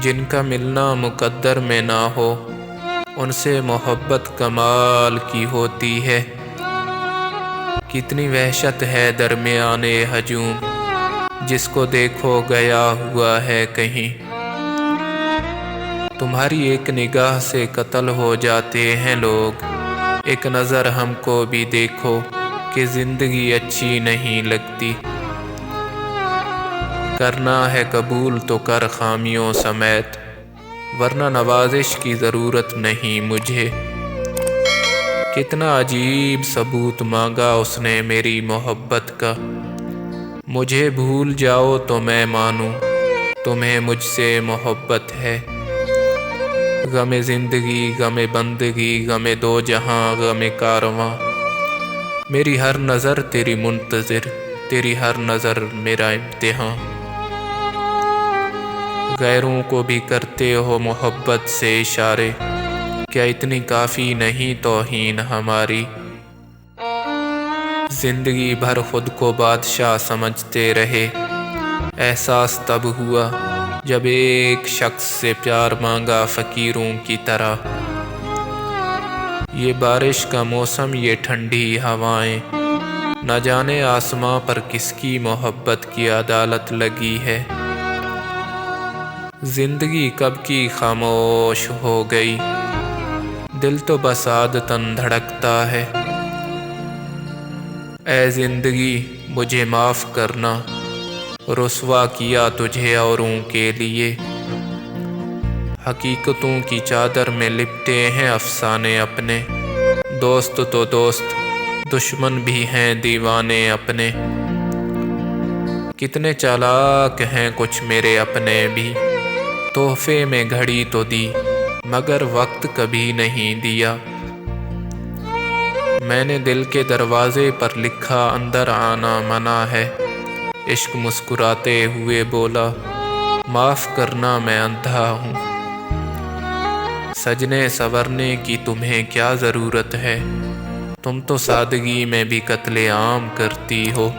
جن کا ملنا مقدر میں نہ ہو ان سے محبت کمال کی ہوتی ہے۔ کتنی وحشت ہے درمیان ہجوم، جس کو دیکھو گیا ہوا ہے کہیں۔ تمہاری ایک نگاہ سے قتل ہو جاتے ہیں لوگ، ایک نظر ہم کو بھی دیکھو کہ زندگی اچھی نہیں لگتی۔ کرنا ہے قبول تو کر خامیوں سمیت، ورنہ نوازش کی ضرورت نہیں مجھے۔ کتنا عجیب ثبوت مانگا اس نے میری محبت کا، مجھے بھول جاؤ تو میں مانوں تمہیں مجھ سے محبت ہے۔ غم زندگی، غم بندگی، غم دو جہاں، غم کارواں، میری ہر نظر تیری منتظر، تیری ہر نظر میرا امتحان۔ غیروں کو بھی کرتے ہو محبت سے اشارے، کیا اتنی کافی نہیں توہین ہماری؟ زندگی بھر خود کو بادشاہ سمجھتے رہے، احساس تب ہوا جب ایک شخص سے پیار مانگا فقیروں کی طرح۔ یہ بارش کا موسم، یہ ٹھنڈی ہوائیں، نہ جانے آسماں پر کس کی محبت کی عدالت لگی ہے۔ زندگی کب کی خاموش ہو گئی، دل تو بس عادتاً دھڑکتا ہے۔ اے زندگی مجھے معاف کرنا، رسوا کیا تجھے اوروں کے لیے۔ حقیقتوں کی چادر میں لپٹے ہیں افسانے اپنے، دوست تو دوست دشمن بھی ہیں دیوانے اپنے۔ کتنے چالاک ہیں کچھ میرے اپنے بھی، تحفے میں گھڑی تو دی مگر وقت کبھی نہیں دیا۔ میں نے دل کے دروازے پر لکھا اندر آنا منع ہے، عشق مسکراتے ہوئے بولا معاف کرنا میں اندھا ہوں۔ سجنے سنورنے کی تمہیں کیا ضرورت ہے، تم تو سادگی میں بھی قتل عام کرتی ہو۔